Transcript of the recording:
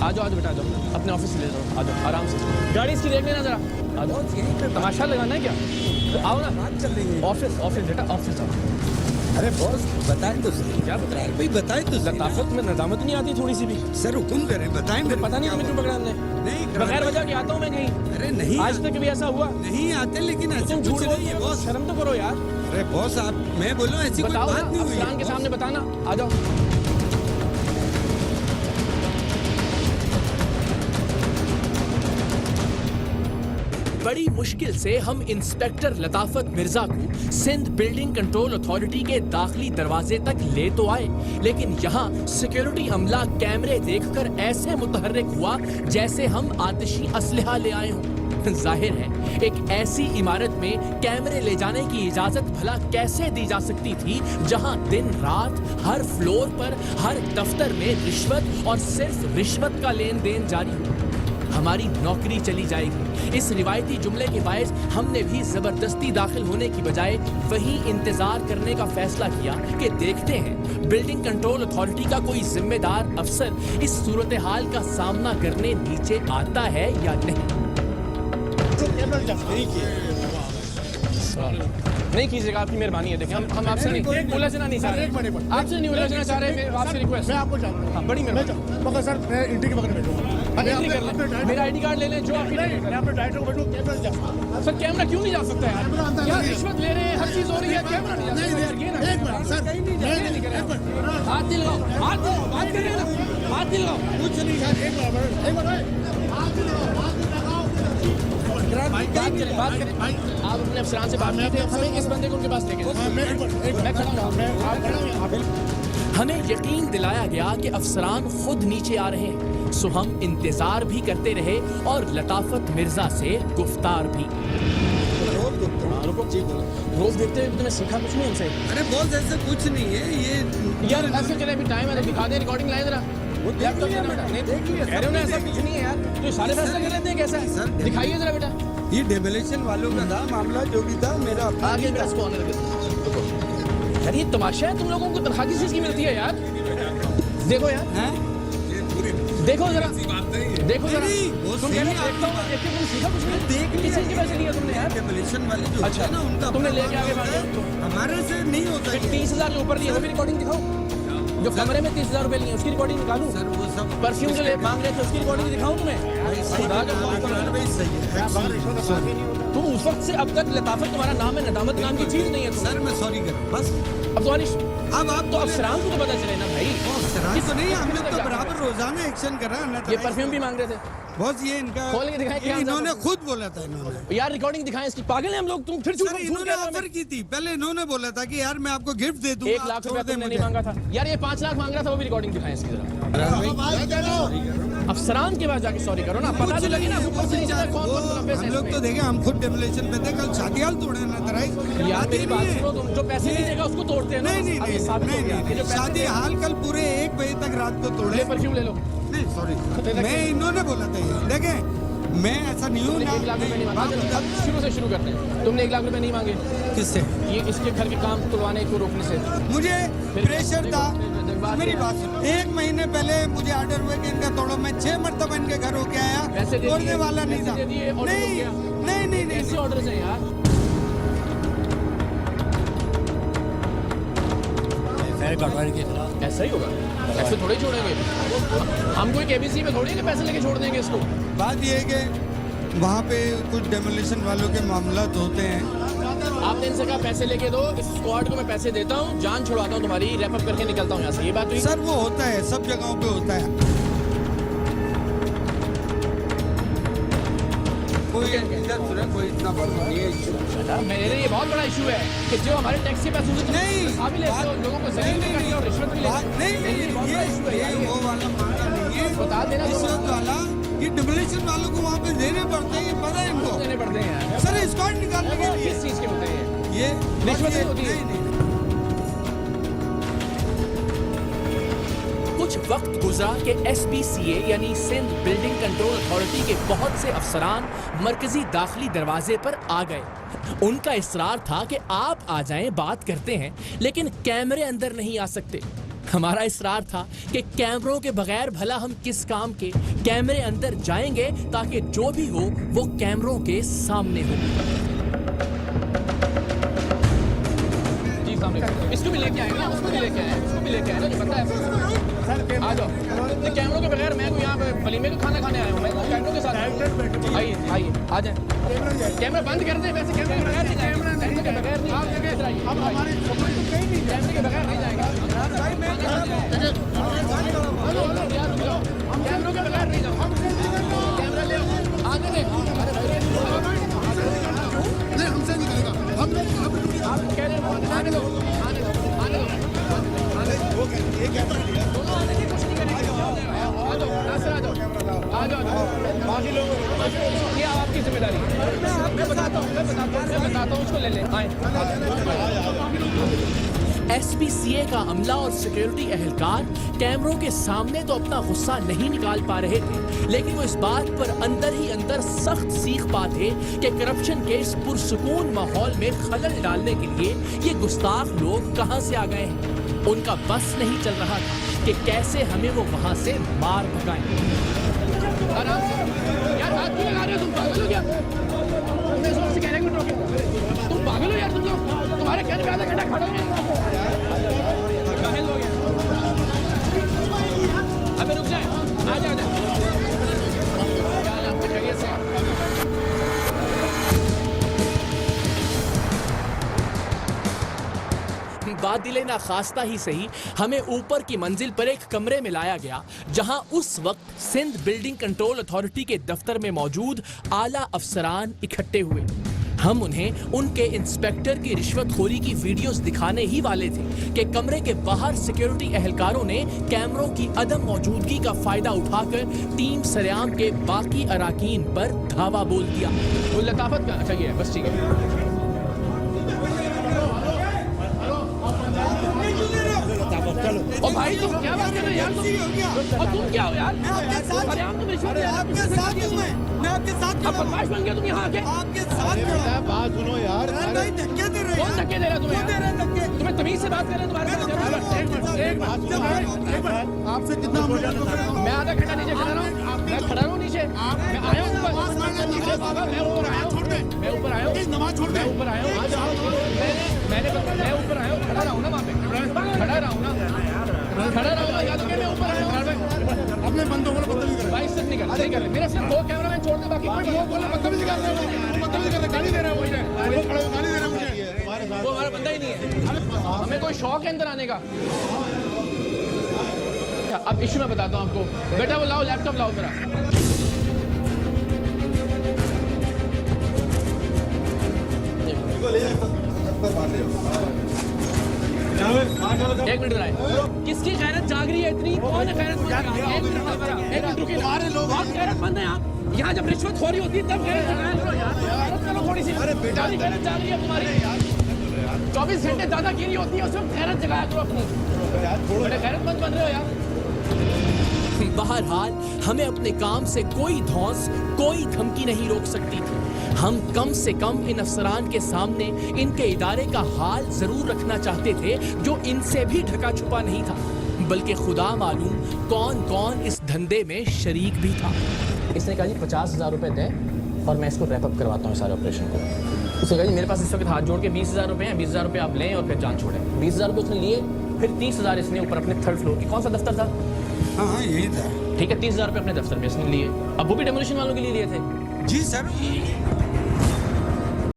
आ जाओ बेटा, आ जाओ अपने ऑफिस ले जाओ, आ जाओ आराम से। गाड़ी इसकी देख लेना जरा, आ जाओ। यहीं पे तमाशा लगाना है क्या? तो आओ ना, बात चल रही है। ऑफिस ऑफिस बेटा, ऑफिस आओ। अरे बॉस बताएं तो सही। क्या बताएं भाई बताएं तो सही। लताफत में नदामत नहीं आती थोड़ी सी भी? सर हुक्म करें, बताएं। मेरे पता नहीं तुम्हें क्यों पकड़ा हमने? नहीं बगैर वजह के आता हूँ मैं कहीं? अरे नहीं, आज तक कभी ऐसा हुआ? नहीं आते, लेकिन ऐसे तुम कुछ झूठ नहीं है बोलते हो, बॉस। शर्म तो करो यार। अरे बॉस आप, मैं बोलूं ऐसी कोई बताओ बात नहीं ना, हुई अफसरान के सामने बताना, आ जाओ। बड़ी मुश्किल से हम इंस्पेक्टर लताफत मिर्जा को सिंध बिल्डिंग कंट्रोल अथॉरिटी के दाखिली दरवाजे तक ले तो आए, लेकिन यहाँ सिक्योरिटी अमला कैमरे देखकर ऐसे मुतहर्रिक हुआ जैसे हम आतिशी असलहा ले आए हों। जाहिर है एक ऐसी इमारत में कैमरे ले जाने की इजाजत भला कैसे दी जा सकती थी जहां दिन रात हर फ्लोर पर, हर दफ्तर में रिश्वत और सिर्फ रिश्वत का लेन देन जारी हो। हमारी नौकरी चली जाएगी। इस रिवायती जुमले के बायस हमने भी जबरदस्ती दाखिल होने की बजाय वही इंतजार करने का फैसला किया कि देखते हैं बिल्डिंग कंट्रोल अथॉरिटी का कोई जिम्मेदार अफसर इस सूरत हाल का सामना करने नीचे आता है या नहीं। नहीं कीजिएगा, आपकी मेहरबानी है। देखिए हम आपसे नहीं उलझना नहीं चाह रहे, आपसे नहीं उलझना चाह रहे, आपसे रिक्वेस्ट। मैं आपको जानता हूं। हाँ, बड़ी मेहरबानी। मगर सर मैं इंट्री के बगल में बैठूंगा। एंट्री कर लें, मेरा आईडी कार्ड ले लें, जो आपकी। मैं अपने डायरेक्टर को बैठूं, कैमरा नहीं जा सकता। सर कैमरा क्यों नहीं जा सकता यार? यार रिश्वत ले रहे हैं, हर चीज हो रही है, कैमरा नहीं जा सकता यार? ये ना एक मिनट सर, हाथ दिलाओ, हाथ दिलाओ, बात कर रहे हैं ना, हाथ दिलाओ। कुछ नहीं सर, एक मिनट बात करें। आप अपने अफसरान से बात कीजिए, हमें इस बंदे को उनके पास लेके जाओ। मैं खड़ा हूँ। हमें यकीन दिलाया गया कि अफसरान खुद नीचे आ रहे हैं, सो हम इंतजार भी करते रहे और लताफत मिर्जा से गुफ्तार भी। रोज देखते हुए तुमने सीखा कुछ नहीं हमसे? अरे बॉस ऐसे कुछ नहीं है ये यार ऐसे चले, अभी टाइम है, दिखा दे रिकॉर्डिंग लाए जरा। वो देख लिया बेटा, नहीं देख लिया। कह रहे हो ना ऐसा कुछ नहीं है यार, तो सारे फैसले कर लेते हैं कैसा है? दिखाइए जरा बेटा। ये डेमोलिशन वालों का था मामला, जो भी था मेरा अपना आगे मेरा इसको ऑनर कर। यार ये तमाशा है, तुम लोगों को तनख्वाह किस चीज की मिलती है यार? देखो यार, देखो जरा, देखो जरा। तुम कह रहे हो देखता हूँ, देख के तुम सीखा कुछ नहीं? देख किस चीज के पैसे लिए तुमने यार? डेमोलिशन वाले जो अच्छा है ना उनका तुमने लेके आगे मांगे, हमारे से नहीं होता ये। 30,000 के ऊपर लिए, वो भी रिकॉर्डिंग दिखाओ। जो कमरे में 30,000 रुपए लिए उसकी रिकॉर्डिंग निकालूं? सर वो सब परफ्यूम जो ले मांग रहे थे उसकी रिकॉर्डिंग दिखाऊं तुम्हें? खुदा का खौफ करो। सही है। तुम उस वक्त से अब तक लताफत तुम्हारा नाम है, नदामत नाम की चीज नहीं है। सर मैं सॉरी कर रहा हूं, बस अब तुम्हारी अब आप तो अफसरान को तो पता चले ना भाई। अफसरान तो नहीं, हम लोग तो बराबर रोजाना एक्शन कर रहे हैं। ये परफ्यूम भी मांग रहे थे, बॉस ये इनका खोल के दिखाएं क्या? इन्होंने खुद बोला था इन्होंने। यार रिकॉर्डिंग दिखाएं इसकी। पागल हैं हम लोग, तुम फिर झूठ इन्होंने ऑफर की थी, पहले इन्होंने बोला था कि यार मैं आपको गिफ्ट दे दूंगा। 1 लाख रुपया तुमने नहीं मांगा था यार, ये 5 लाख मांग रहा था, वो भी रिकॉर्डिंग दिखाएं इसकी जरा। अफसरान के पास जाके सॉरी करो ना, पता तो लगे ना ऊपर से नीचे तक कौन मुलव्वस है हम लोग तो देखे, हम खुद डेमोलिशन पे थे, कल शादी हाल तोड़े ना तराई। यार मेरी बात सुनो, तुम जो पैसे दीजिएगा उसको तोड़ते हैं ना? नहीं अब ये साबित हो गया कि जो पैसे शादी हाल कल पूरे 1 बजे तक रात को तोड़े। ले परफ्यूम ले लो। नहीं सॉरी, मैं इन्होंने बोला था ये देखें, मैं ऐसा नहीं हूँ। 1 लाख रुपए नहीं मांगे। अब शुरू से शुरू करते हैं। तुमने 1 लाख रुपए नहीं मांगे किससे? ये इसके घर के काम तुड़वाने को रोकने से। मुझे प्रेशर था। मेरी बात सुनो, 1 महीने पहले मुझे ऑर्डर हुए कि इनका तोड़ो। मैं 6 मरतबा इनके घर होके आया, तोड़ने वाला नहीं था। नहीं ऐसे ऑर्डर है यार। ऐसा ही होगा, ऐसे थोड़े ही छोड़ेंगे हम। कोई केबीसी में थोड़ी के पैसे लेके छोड़ देंगे इसको। बात ये है कि वहाँ पे कुछ डेमोलिशन वालों के मामला होते हैं। आपने इनसे कहा पैसे लेके दो, इस स्क्वाड को मैं पैसे देता हूँ, जान छुड़वाता हूँ तुम्हारी, रैप अप करके निकलता हूँ यहाँ से। ये बात हुई? सर वो होता है, सब जगहों पे होता है। कोई इतना बड़ा नहीं है इशू। मेरे ये बहुत बड़ा इशू है कि जो हमारे टैक्स के पैसे नहीं लेते हो, लोगों को जलील भी करते हो, रिश्वत भी लेते हो। नहीं वो वाला मामला नहीं है। बता देना रिश्वत वाला, ये डेमोलिशन वालों को वहाँ पे देने पड़ते हैं, ये पता है इनको। देने पड़ते हैं सर स्क्वाड निकालने के लिए। किस चीज के होते हैं ये रिश्वत होती है? कुछ वक्त गुजरा कि SBCA यानी सिंध बिल्डिंग कंट्रोल अथॉरिटी के बहुत से अफसरान मरकजी दाखिली दरवाजे पर आ गए। उनका इसरार था कि आप आ जाएं, बात करते हैं, लेकिन कैमरे अंदर नहीं आ सकते। हमारा इसरार था कि कैमरों के बगैर भला हम किस काम के, कैमरे अंदर जाएंगे ताकि जो भी हो वो कैमरों के सामने हो। जी सामने इसको भी लेके आए ना, उसको भी लेके आए, उसको भी लेके आए ना, जो पता है। आ जाओ, कैमरों के बगैर मैं यहाँ पे वलीमे का खाना खाने आया हूँ, मैं कैमरों के साथ आइए आइए आ जाए। कैमरा बंद कर दे, वैसे कैमरे के बगैर नहीं जाएगा, कैमरे के बगैर नहीं, अब हमारी कैमरे के बगैर नहीं जाएगा, कैमरों के बगैर नहीं जाओ, कैमरा ले आने दे, हमसे नहीं करेगा, आप कह रहे हैं आने दो, आने दो, आने दो, ये क्या दोनों आने की कुछ नहीं करेंगे, आ जाओ, नासिर आ जाओ, बाकी लोग ये आपकी जिम्मेदारी है, मैं बताता हूँ, उसको ले ले, आए। SPCA का अमला और सिक्योरिटी एहलकार कैमरों के सामने तो अपना गुस्सा नहीं निकाल पा रहे थे, लेकिन वो इस बात पर अंदर ही अंदर सख्त सीख पा थे कि करप्शन के इस पुरसुकून माहौल में खलल डालने के लिए ये गुस्ताख लोग कहां से आ गए हैं। उनका बस नहीं चल रहा था कि कैसे हमें वो वहां से मार भगाएं। आराम से यार, हाथ क्यों लगा रहे हो, तुम पागल हो क्या? तुमने जोर से कहने को रोके, तुम पागल हो यार, तुम लोग, तुम्हारे कहने पे आधा घंटा खड़ा हो गया, काहिल हो गया। अबे रुक जाए, आ जा, क्या आपको चाहिए से? बात दिले ना खास्ता ही सही, हमें ऊपर की मंजिल पर एक कमरे में लाया गया, जहां उस वक्त सिंध बिल्डिंग कंट्रोल अथॉरिटी के दफ्तर में मौजूद आला अफसरान इकट्ठे हुए। हम उन्हें उनके इंस्पेक्टर की रिश्वतखोरी की वीडियोस दिखाने ही वाले थे कि कमरे के बाहर सिक्योरिटी एहलकारों ने कैमरों की अदम मौजूदगी का फायदा उठाकर टीम सरेआम के बाकी अराकीन पर धावा बोल दिया। वो लताफत का चाहिए, बस ठीक है। ओ भाई तुम क्या बात कर रहे हो यार, और तुम क्या हो यार? मैं आपके साथ हूं, मैं आपके साथ अब बदमाश बन गया तुम यहाँ आके। आपके साथ खड़ा हूं। बात सुनो यार, भाई धक्के दे रहे हैं। कौन धक्के दे रहा है तुम्हें? दे रहे हैं धक्के। तुम्हें तमीज से बात कर रहे हैं तुम्हारे आपसे कितना मैं आधा घंटा नीचे खड़ा रहा हूँ, मैं खड़ा रहा हूँ नीचे, मैं आया हूँ ऊपर, बाबा मैं ऊपर आया हूँ, मैं ऊपर आया हूँ, नमाज छोड़ दे, ऊपर आया हूँ, मैं ऊपर आया हूँ, खड़ा रहा हूँ ना वहाँ पे, खड़ा रहा हूँ ना, याद रखिए मैं ऊपर आया हूँ। अपने बंदों को बदतमीजी कर रहे भाई सिर्फ नहीं कर रहे, मेरे सिर्फ 2 कैमरामैन छोड़ दे, बाकी कोई हो, बोला बदतमीजी कर रहे हो, बदतमीजी कर रहे, गाली दे रहे हो, वो खड़े हो गाली दे रहे हो मुझे, वो हमारा बंदा ही नहीं है, हमें कोई शौक है अंदर आने का। अब इशू मैं बताता हूँ आपको, बेटा वो लाओ, लैपटॉप लाओ मेरा। एक मिनट रहा है, किसकी गैरत जाग रही है इतनी? कौन है गैरतमंद? एक मिनट रुकिए, बहुत गैरतमंद है आप। यहाँ जब रिश्वत खोरी होती है तब गैरत करो थोड़ी सी, गैरत जाग रही है तुम्हारी, 24 घंटे दादागिरी होती है, उस वक्त गैरत जगाया करो अपनी, बड़े गैरतमंद बन रहे हो यार। बहरहाल हमें अपने काम से कोई धौंस, कोई धमकी नहीं रोक सकती थी। हम कम से कम इन अफसरान के सामने इनके इदारे का हाल जरूर रखना चाहते थे, जो इनसे भी ढका छुपा नहीं था, बल्कि खुदा मालूम कौन कौन इस धंधे में शरीक भी था। इसने कहा जी 50,000 रुपए दें और मैं इसको रैप अप करवाता हूँ सारे ऑपरेशन को। उसने कहा जी मेरे पास इस वक्त हाथ जोड़ के 20,000 रुपए हैं, 20,000 रुपए आप लें और फिर जान छोड़ें। 20,000 रुपए उसने लिए, फिर 30,000 इसने ऊपर अपने 3rd फ्लोर की, कौन सा दफ्तर था? हाँ यही था। ठीक है, 30,000 रुपए अपने दफ्तर में इसने लिए। अब वो भी डेमोलिशन वालों के लिए लिए थे। जी सर।